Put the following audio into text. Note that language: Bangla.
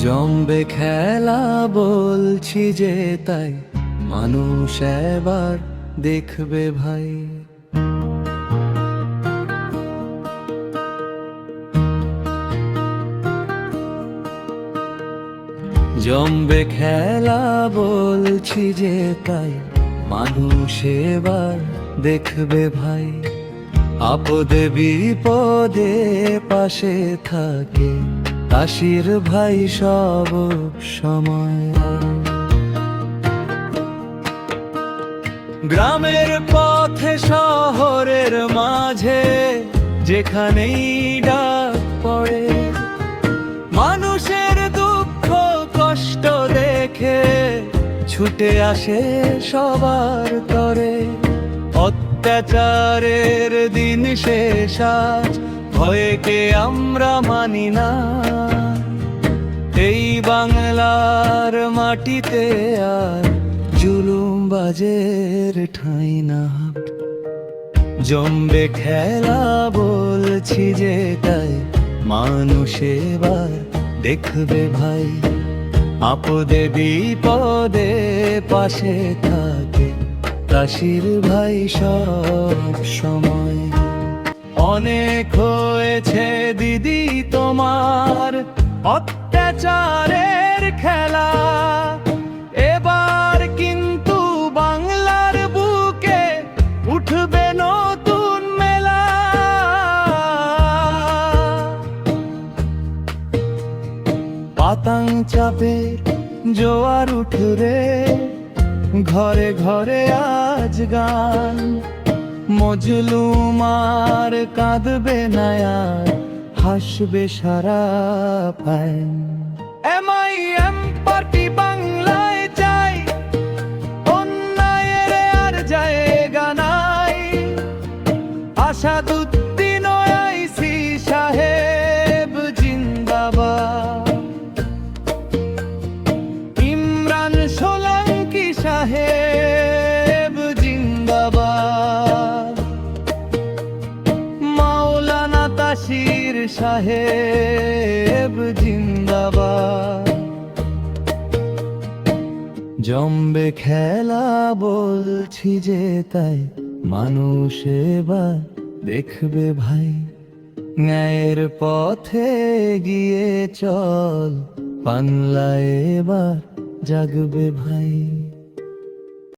জমবে খেলা বলছি যে, তাই মানুষ এবার দেখবে ভাই। জমবে খেলা বলছি যে, তাই মানুষ এবার দেখবে ভাই। আপদে বিপদে পাশে থাকে কাশির ভাই সব সময়। গ্রামের পথে শহরের মাঝে যেখানেই ডাক পড়ে, মানুষের দুঃখ কষ্ট দেখে ছুটে আসে সবার তরে। অত্যাচারের দিন শেষ আজ, ভয়কে আমরা মানি না। এই বাংলার মাটিতে আর জুলুমবাজের ঠাঁই না। জমবে খেলা বলছি যে, তাই মানুষ এবার দেখবে ভাই। আপদে বিপদে পাশে থাকে কাশির ভাই সব সময়। অনেক হয়েছে দিদি তোমার অত্যাচারের খেলা, এবার কিন্তু বাংলার বুকে উঠবে নতুন মেলা। পাতাং চাপে জোয়ার উঠবে, ঘরে ঘরে আজ গান। মজলুমার কাঁদবে না আর, হাসবে সারা পায়। MIM পার্টি বাংলায় চাই, অন্যায়ের আর জায়গা নাই। আসাদুদ্দিন ওয়াইসি সাহেব জিন্দাবাদ, ইমরান সোলাঙ্কি সাহেব জিন্দাবাদ, মাওলানা তাসির সাহেব জিন্দাবাদ। জমবে খেলা বলছি যে, তাই মানুষ এবার দেখবে ভাই। ন্যায়ের পথে গিয়ে চল, বাংলা এবার জাগবে ভাই।